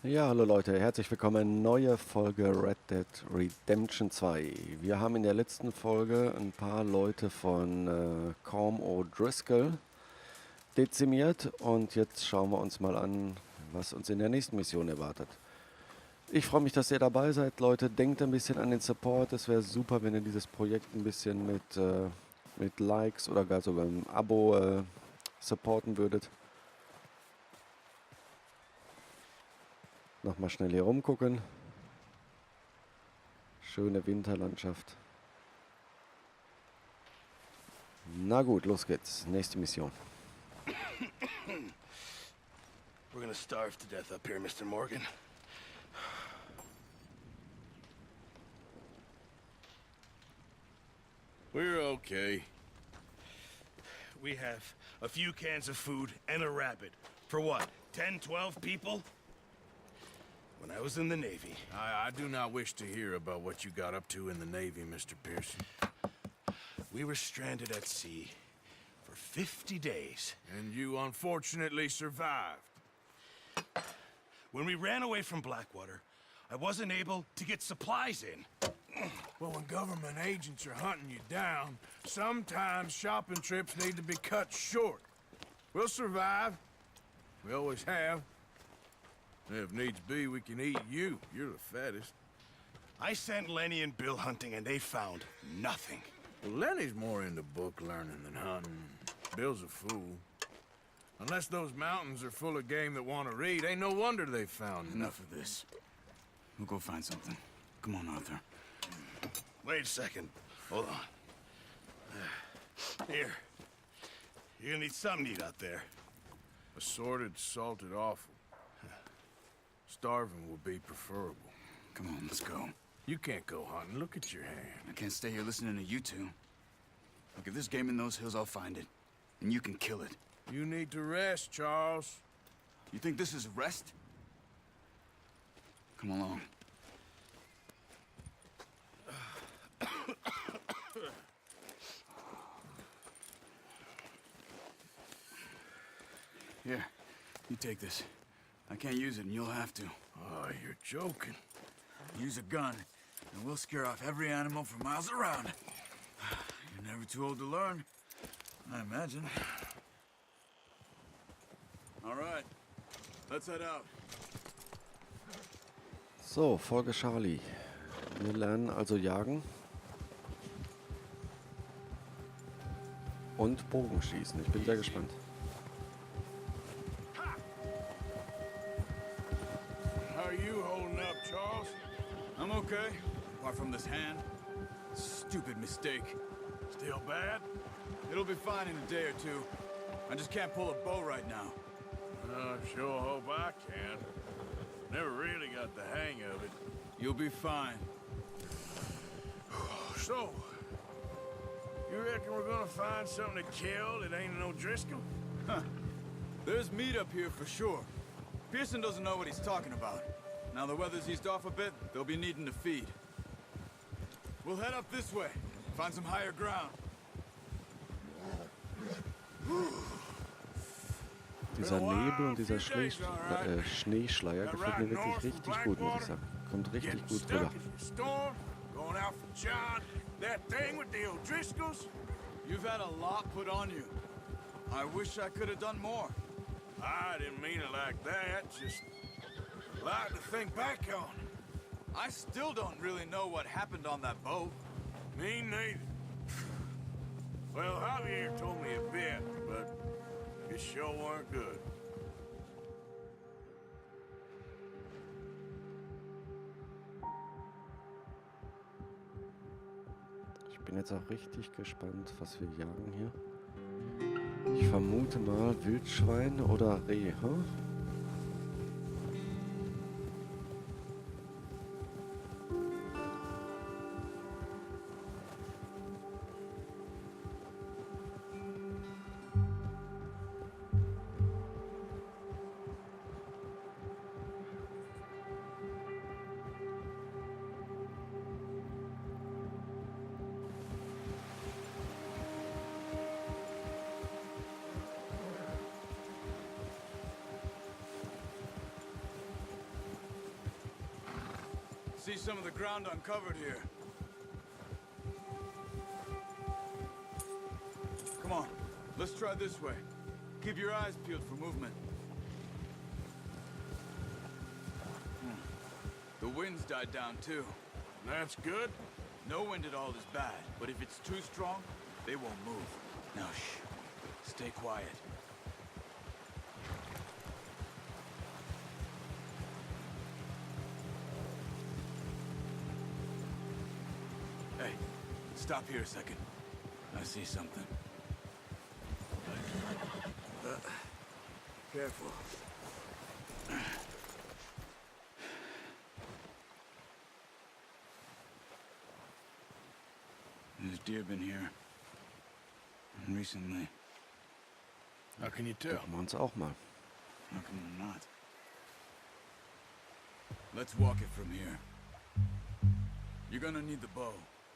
Ja, hallo Leute, herzlich willkommen. Neue Folge Red Dead Redemption 2. Wir haben in der letzten Folge ein paar Leute von Corm O'Driscoll dezimiert und jetzt schauen wir uns mal an, was uns in der nächsten Mission erwartet. Ich freue mich, dass ihr dabei seid, Leute. Denkt ein bisschen an den Support. Es wäre super, wenn ihr dieses Projekt ein bisschen mit Likes oder gar sogar einem Abo supporten würdet. Nochmal schnell hier rumgucken. Schöne Winterlandschaft. Na gut, los geht's. Nächste Mission. We're gonna starve to death up here, Mr. Morgan. We're okay. We have a few cans of food and a rabbit. For what, 10, 12 people? When I was in the Navy... I do not wish to hear about what you got up to in the Navy, Mr. Pearson. We were stranded at sea for 50 days. And you unfortunately survived. When we ran away from Blackwater, I wasn't able to get supplies in. Well, when government agents are hunting you down, sometimes shopping trips need to be cut short. We'll survive. We always have. If needs be, we can eat you. You're the fattest. I sent Lenny and Bill hunting, and they found nothing. Well, Lenny's more into book learning than hunting. Bill's a fool. Unless those mountains are full of game that want to read, ain't no wonder they found Enough of this. We'll go find something. Come on, Arthur. Wait a second. Hold on. Here. You're gonna need something to eat out there. Assorted, salted offal. Starving will be preferable. Come on, let's go. You can't go hunting. Look at your hand. I can't stay here listening to you two. Look, if there's game in those hills, I'll find it. And you can kill it. You need to rest, Charles. You think this is rest? Come along. Here, you take this. I can't use it, and you'll have to. Oh, you're joking. Use a gun, and we'll scare off every animal for miles around. You're never too old to learn, I imagine. All right, let's head out. So, Folge Charlie. Wir lernen also jagen und Bogenschießen. Ich bin sehr gespannt. How are you holding up, Charles? I'm okay, apart from this hand. Stupid mistake. Still bad? It'll be fine in a day or two. I just can't pull a bow right now. I sure hope I can. Never really got the hang of it. You'll be fine. So, you reckon we're gonna find something to kill that ain't no Driscoll? Huh. There's meat up here for sure. Pearson doesn't know what he's talking about. Now the weather's eased off a bit, they'll be needing to feed. We'll head up this way, find some higher ground. Dieser Nebel und dieser Schneeschleier gefällt mir wirklich richtig gut, muss ich sagen. Kommt richtig gut rüber. Going out for John, that thing with the O'Driscolls? You've had a lot put on you. I wish I could have done more. I didn't mean it like that, just a lot to think back on. I still don't really know what happened on that boat. Me neither. Well, Javier told me a bit, but it sure weren't good. Ich bin jetzt auch richtig gespannt, was wir jagen hier. Ich vermute mal Wildschwein oder Reh, hm? see some of the ground uncovered here. Come on, let's try this way. Keep your eyes peeled for movement. The wind's died down too. That's good. No wind at all is bad, but if it's too strong, they won't move. Now shh. Stay quiet. Hey, stop here a second. I see something. Careful. There's deer been here. And recently. How can you tell? Gucken wir uns auch mal. How come I'm not? Let's walk it from here. You're gonna need the bow.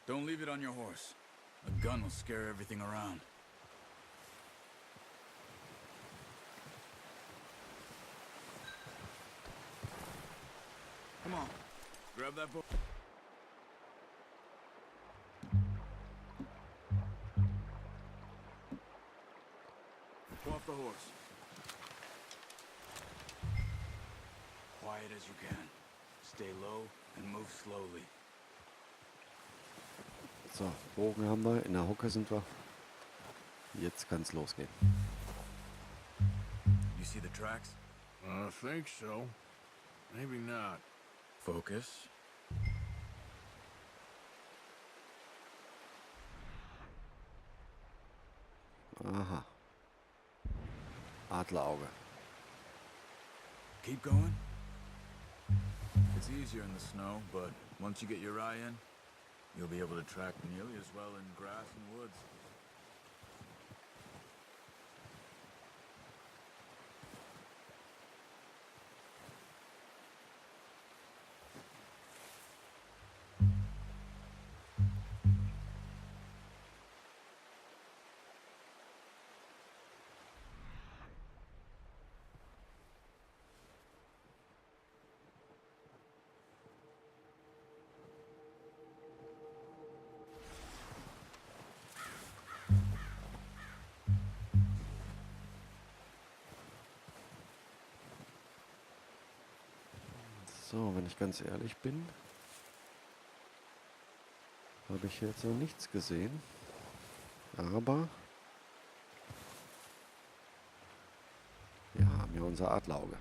Don't leave it on your horse. A gun will scare everything around. Come on. Grab that bow. Go off the horse. Quiet as you can. Stay low and move slowly. So, Bogen haben wir, in der Hocke sind wir. Jetzt kann's losgehen. You see the tracks? I think so. Maybe not. Focus. Aha. Adlerauge. Keep going. It's easier in the snow, but once you get your eye in, you'll be able to track nearly as well in grass and woods. So, wenn ich ganz ehrlich bin, habe ich jetzt noch nichts gesehen. Aber wir haben ja unser Adlerauge.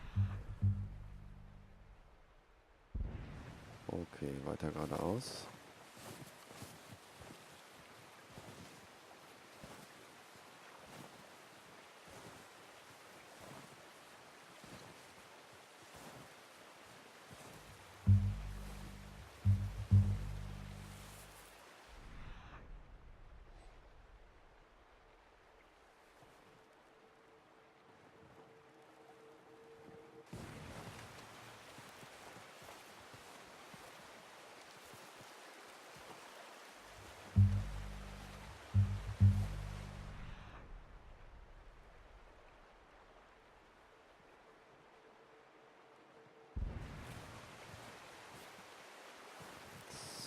Okay, weiter geradeaus.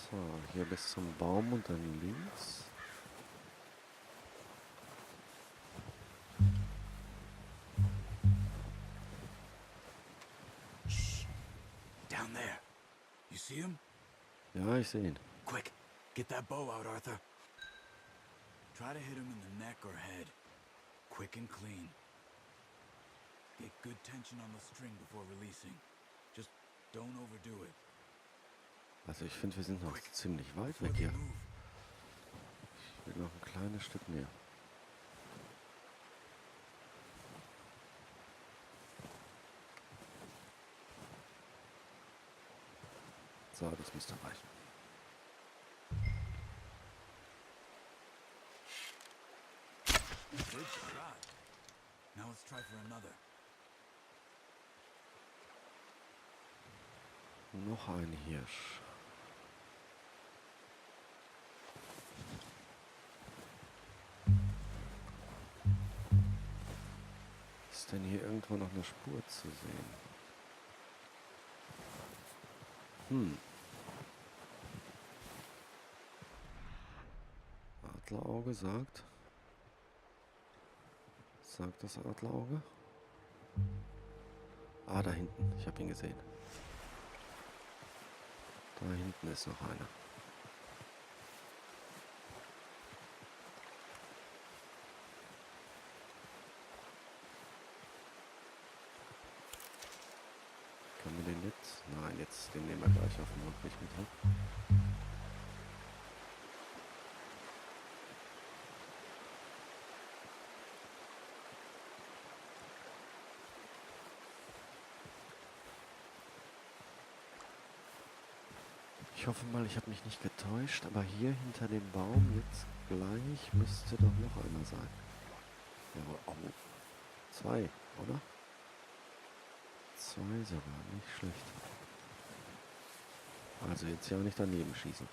So, hier bis zum Baum und dann links. Shh. Down there. You see him? Ja, ich sehe ihn. Quick, get that bow out, Arthur. Try to hit him in the neck or head. Quick and clean. Get good tension on the string before releasing. Just don't overdo it. Also ich finde, wir sind noch ziemlich weit Before weg they hier. move. Ich will noch ein kleines Stück näher. So, das müsste reichen. Good shot. Now let's try for another. Noch ein Hirsch. Ist denn hier irgendwo noch eine Spur zu sehen? Adlerauge sagt. Sagt das Adlerauge? Ah, da hinten. Ich habe ihn gesehen. Da hinten ist noch einer. Können wir den jetzt? Nein, jetzt den nehmen wir gleich auf dem Rückweg mit. Ich hoffe mal, ich habe mich nicht getäuscht, aber hier hinter dem Baum jetzt gleich müsste doch noch einer sein. Ja, oh, zwei, oder? Zwei sogar, nicht schlecht. Also jetzt ja nicht daneben schießen.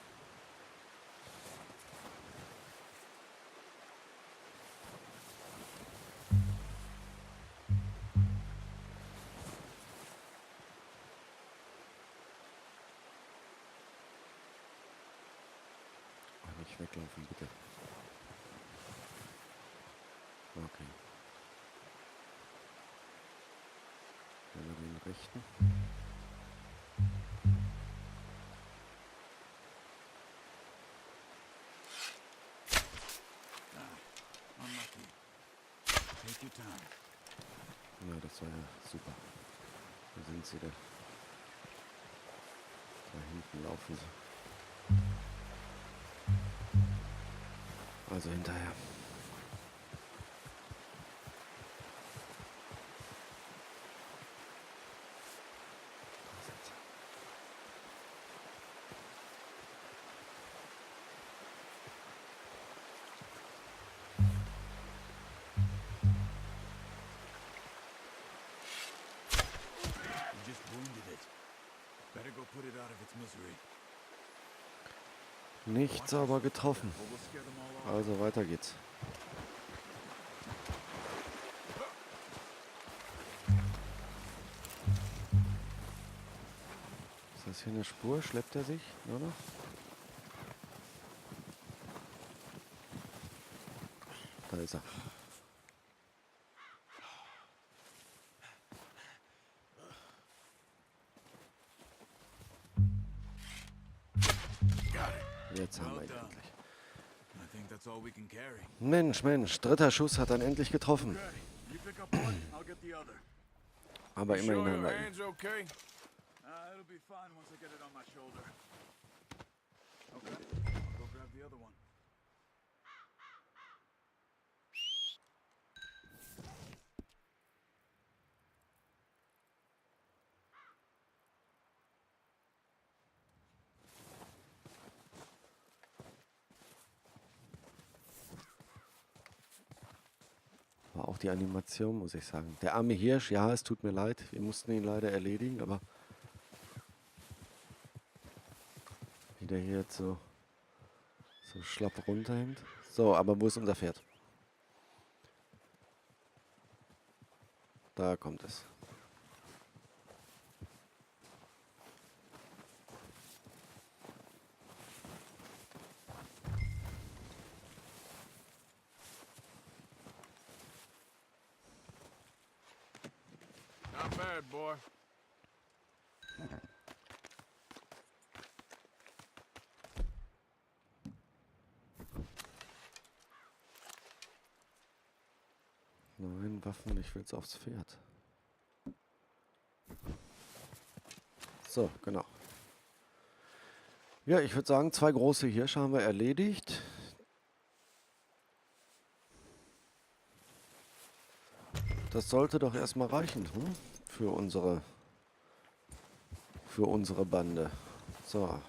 Nicht weglaufen, bitte. Okay. Nehmen wir den rechten. Unlucky. Take your time. Ja, das war ja super. Wo sind sie denn? Da hinten laufen sie. Also hinterher. You just wounded it. Better go put it out of its misery. Nichts aber getroffen. Or we'll scare them all off. Also weiter geht's. Ist das hier eine Spur? Schleppt er sich, oder? Da ist er. Jetzt haben wir Well ihn done. endlich. I think that's all we can carry. Mensch, Mensch, dritter Schuss hat dann endlich getroffen. Okay, you pick up one, I'll get the other. Aber You sure immerhin haben your wir ihn. hand's okay? It'll be fine once I get it on my shoulder. Okay, I'll go grab the other one. War auch die Animation, muss ich sagen. Der arme Hirsch, ja, es tut mir leid. Wir mussten ihn leider erledigen, aber wie der hier jetzt so schlapp runterhängt. So, aber wo ist unser Pferd? Da kommt es. Not bad, boy. Nein, Waffen, ich will's aufs Pferd. So, genau. Ja, ich würde sagen, 2 große Hirsche haben wir erledigt. Das sollte doch erstmal reichen, für unsere Bande. So.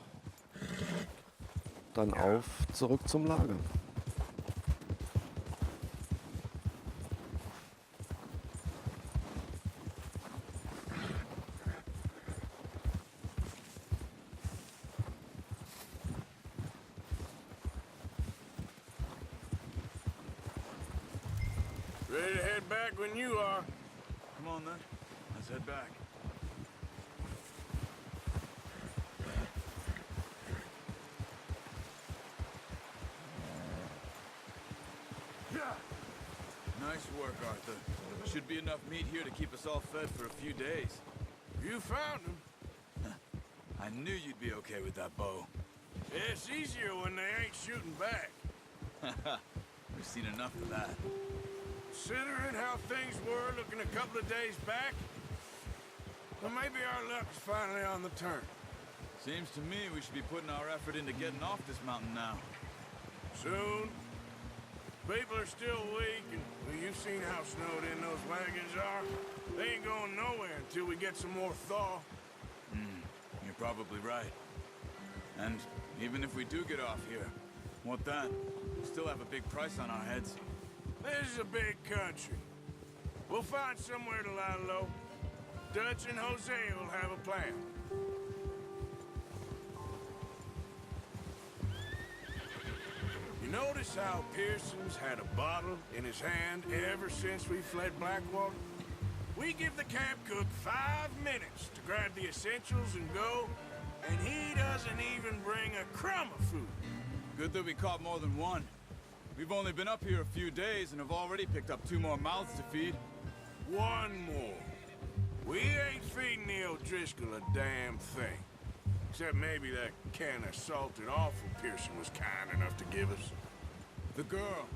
Dann auf, zurück zum Lager. Ready to head back when you are. Come on then, let's head back. Nice work, Arthur. Should be enough meat here to keep us all fed for a few days. You found him. I knew you'd be okay with that bow. It's easier when they ain't shooting back. We've seen enough of that. Considering how things were looking a couple of days back, well, maybe our luck's finally on the turn. Seems to me we should be putting our effort into getting off this mountain now. Soon. People are still weak, and well, you've seen how snowed in those wagons are. They ain't going nowhere until we get some more thaw. You're probably right. And even if we do get off here, what then? We still have a big price on our heads. This is a big country. We'll find somewhere to lie low. Dutch and Jose will have a plan. You notice how Pearson's had a bottle in his hand ever since we fled Blackwater? We give the camp cook 5 minutes to grab the essentials and go, and he doesn't even bring a crumb of food. Good that we caught more than one. We've only been up here a few days and have already picked up 2 more mouths to feed. 1 more. We ain't feeding the O'Driscoll a damn thing. Except maybe that can of salted offal Pearson was kind enough to give us. The girl,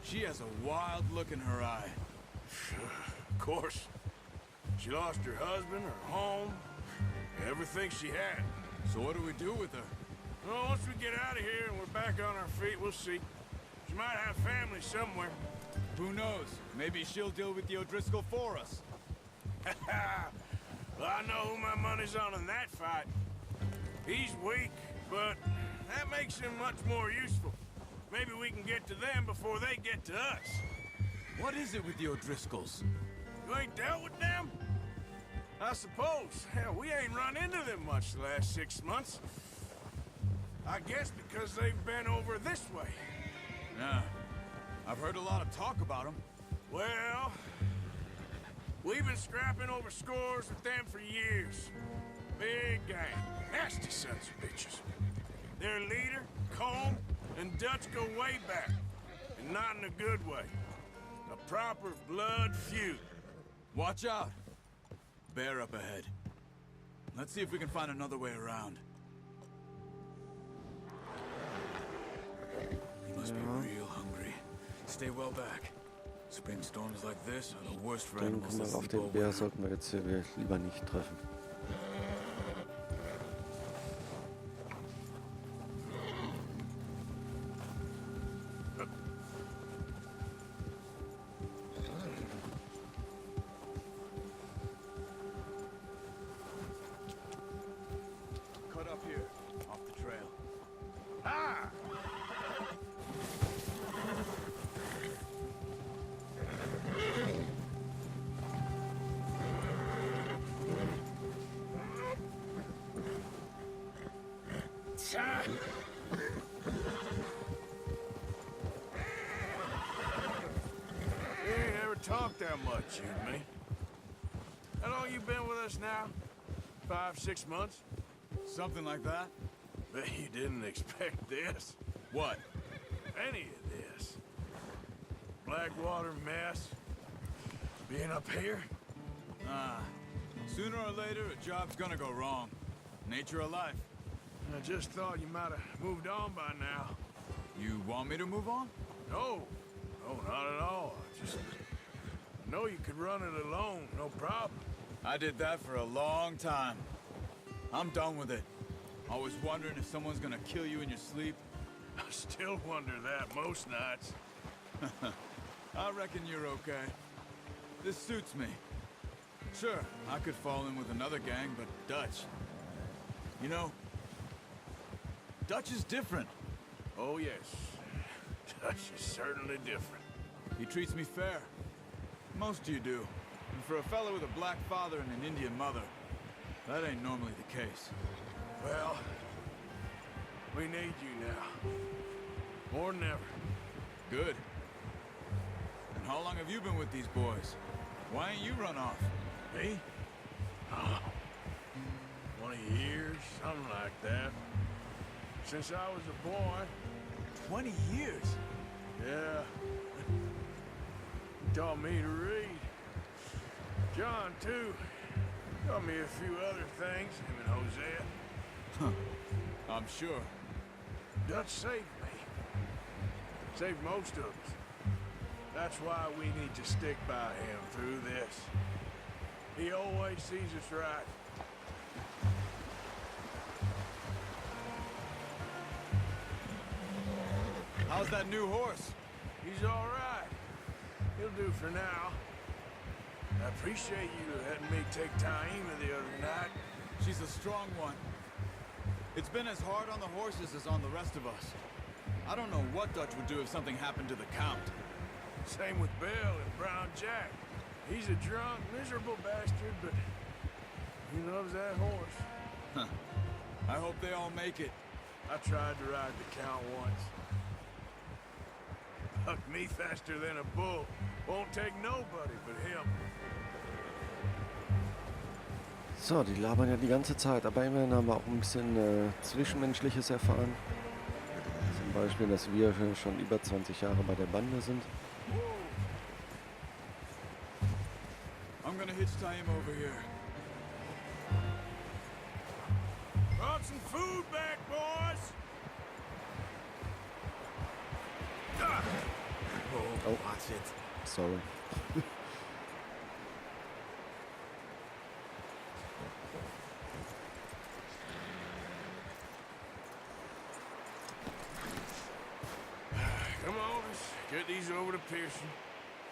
she has a wild look in her eye. Of course. She lost her husband, her home, everything she had. So what do we do with her? Well, once we get out of here and we're back on our feet, we'll see. She might have family somewhere. Who knows? Maybe she'll deal with the O'Driscoll for us. Well, I know who my money's on in that fight. He's weak, but that makes him much more useful. Maybe we can get to them before they get to us. What is it with the O'Driscolls? You ain't dealt with them? I suppose. Hell, we ain't run into them much the last 6 months. I guess because they've been over this way. Yeah. I've heard a lot of talk about them. Well, we've been scrapping over scores with them for years. Big gang. Nasty sons of bitches. Their leader, Combe, and Dutch go way back. And not in a good way. A proper blood feud. Watch out. Bear up ahead. Let's see if we can find another way around. You must be real hungry. Stay well back. Spring storms like this are the worst for Denke animals that mal, auf sleep den Bär over. sollten wir jetzt hier lieber nicht treffen. Cut up here, off the trail. Ah! We ain't ever talked that much, you and me. How long you been with us now? 5, 6 months? Something like that? Bet you didn't expect this. What? Any of this. Blackwater mess. Being up here. Sooner or later, a job's gonna go wrong. Nature of life. I just thought you might have moved on by now. You want me to move on? No. No, not at all. I know you could run it alone, no problem. I did that for a long time. I'm done with it. Always wondering if someone's gonna kill you in your sleep. I still wonder that most nights. I reckon you're okay. This suits me. Sure, I could fall in with another gang, but Dutch... You know, Dutch is different. Oh, yes. Dutch is certainly different. He treats me fair. Most of you do. And for a fellow with a black father and an Indian mother, that ain't normally the case. Well, we need you now. More than ever. Good. And how long have you been with these boys? Why ain't you run off? Me? Oh, 20 years, something like that. Since I was a boy. 20 years? Yeah. Taught me to read. John, too. Taught me a few other things, him and Hosea. I'm sure. Dutch saved me. Saved most of us. That's why we need to stick by him through this. He always sees us right. How's that new horse? He's all right. He'll do for now. I appreciate you letting me take Taima the other night. She's a strong one. It's been as hard on the horses as on the rest of us. I don't know what Dutch would do if something happened to the Count. Same with Bill and Brown Jack. He's a drunk, miserable bastard, but he loves that horse. Huh. I hope they all make it. I tried to ride the Count once. Bucked me faster than a bull. Won't take nobody but him. So, die labern ja die ganze Zeit, aber immerhin haben wir auch ein bisschen Zwischenmenschliches erfahren. Zum Beispiel, dass wir schon über 20 Jahre bei der Bande sind. I'm gonna hitch Taima over here. Brought some food back, boys! Ah. Oh, Watch it. sorry. Come on, let's get these over to Pearson.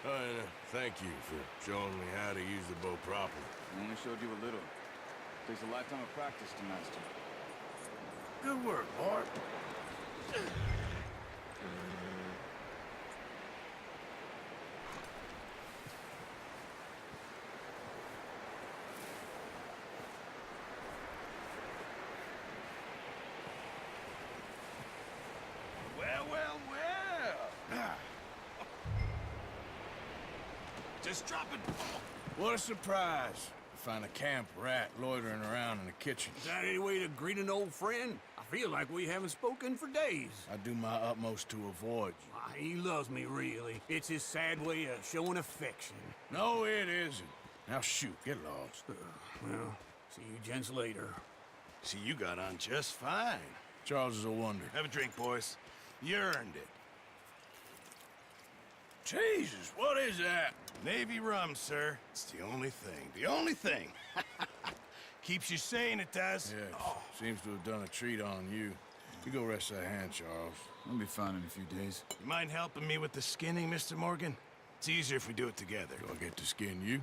And thank you for showing me how to use the bow properly. I only showed you a little. Takes a lifetime of practice to master. Good work, Bart. Well. Just drop it. What a surprise. To find a camp rat loitering around in the kitchen. Is that any way to greet an old friend? I feel like we haven't spoken for days. I do my utmost to avoid you. Why, he loves me, really. It's his sad way of showing affection. No, it isn't. Now shoot, get lost. Well, see you gents later. See, you got on just fine. Charles is a wonder. Have a drink, boys. You earned it. Jesus, what is that? Navy rum, sir. It's the only thing. The only thing. Keeps you sane, it does. Yes, seems to have done a treat on you. You go rest that hand, Charles. I'll be fine in a few days. You mind helping me with the skinning, Mr. Morgan? It's easier if we do it together. Do I get to skin you?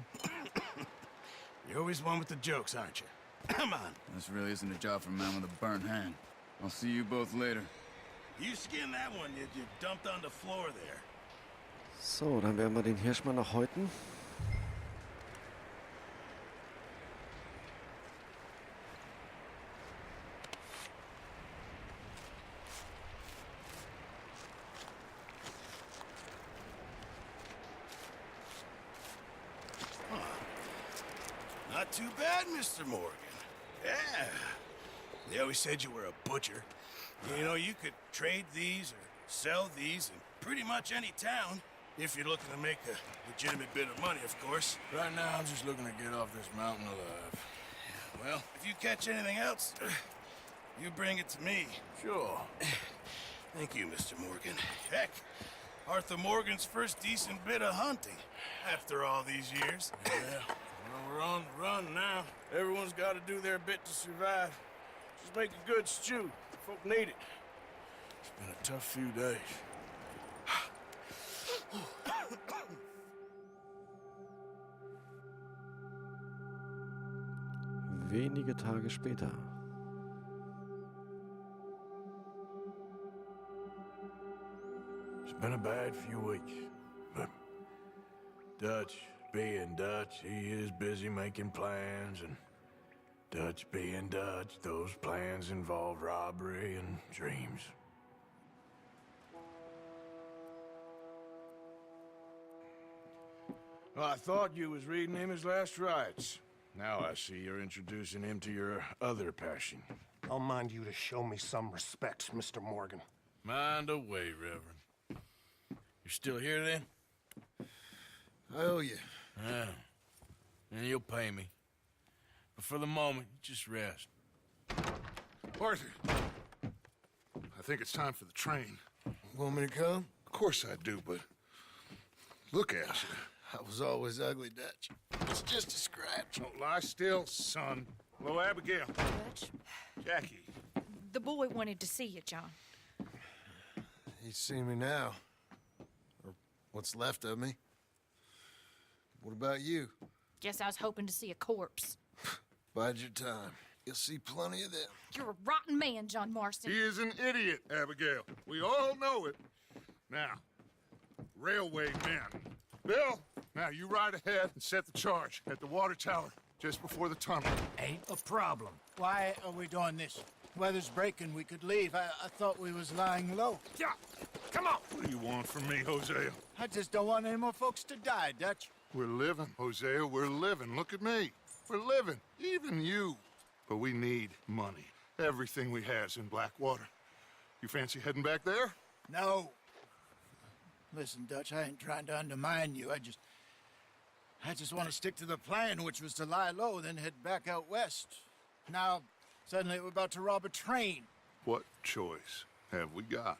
You're always one with the jokes, aren't you? Come on. This really isn't a job for a man with a burnt hand. I'll see you both later. You skin that one you dumped on the floor there. So, dann werden wir den Hirsch mal noch häuten. Not too bad, Mr. Morgan. Yeah. They always said you were a butcher. You know, you could trade these or sell these in pretty much any town. If you're looking to make a legitimate bit of money, of course. Right now, I'm just looking to get off this mountain alive. Well, if you catch anything else, you bring it to me. Sure. Thank you, Mr. Morgan. Heck, Arthur Morgan's first decent bit of hunting after all these years. Yeah. Well, we're on the run now. Everyone's got to do their bit to survive. Just make a good stew. Folk need it. It's been a tough few days. Wenige Tage später. It's been a bad few weeks, but Dutch being Dutch, he is busy making plans, and Dutch being Dutch, those plans involve robbery and dreams. Well, I thought you was reading him his last rites. Now I see you're introducing him to your other passion. I'll mind you to show me some respect, Mr. Morgan. Mind away, Reverend. You're still here, then? I owe you. Yeah. And you'll pay me. But for the moment, just rest. Arthur, I think it's time for the train. Want me to come? Of course I do, but look at you. I was always ugly, Dutch. It's just a scratch. Don't lie still, son. Hello, Abigail. Dutch, Jackie. the boy wanted to see you, John. He's seen me now. Or what's left of me. What about you? Guess I was hoping to see a corpse. Bide your time. You'll see plenty of them. You're a rotten man, John Marston. He is an idiot, Abigail. We all know it. Now, railway men. Bill, now you ride ahead and set the charge at the water tower just before the tunnel. Ain't a problem. Why are we doing this? Weather's breaking, we could leave. I thought we was lying low. Yeah, come on. What do you want from me, Hosea? I just don't want any more folks to die, Dutch. We're living, Hosea, we're living. Look at me. We're living, even you. But we need money. Everything we has in Blackwater. You fancy heading back there? No. Listen, Dutch, I ain't trying to undermine you. I just want to stick to the plan, which was to lie low, then head back out west. Now, suddenly we're about to rob a train. What choice have we got?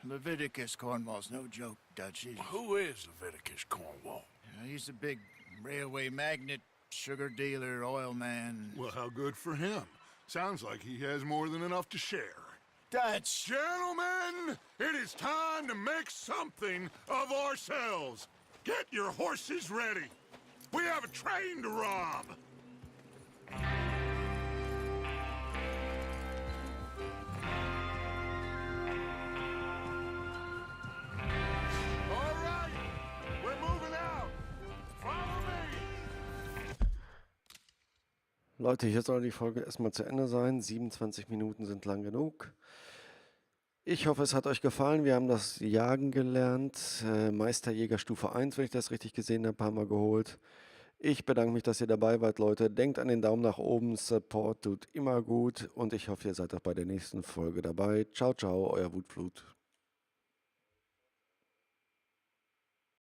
Leviticus Cornwall's no joke, Dutch. Who is Leviticus Cornwall? He's a big railway magnate, sugar dealer, oil man. Well, how good for him. Sounds like he has more than enough to share. Dutch! Gentlemen, it is time to make something of ourselves. Get your horses ready. We have a train to rob. All right, we're moving out. Follow me. Leute, hier soll die Folge erstmal zu Ende sein. 27 Minuten sind lang genug. Ich hoffe, es hat euch gefallen. Wir haben das Jagen gelernt. Meisterjäger Stufe 1, wenn ich das richtig gesehen habe, haben wir geholt. Ich bedanke mich, dass ihr dabei wart, Leute. Denkt an den Daumen nach oben. Support tut immer gut. Und ich hoffe, ihr seid auch bei der nächsten Folge dabei. Ciao, ciao, euer Wutflut.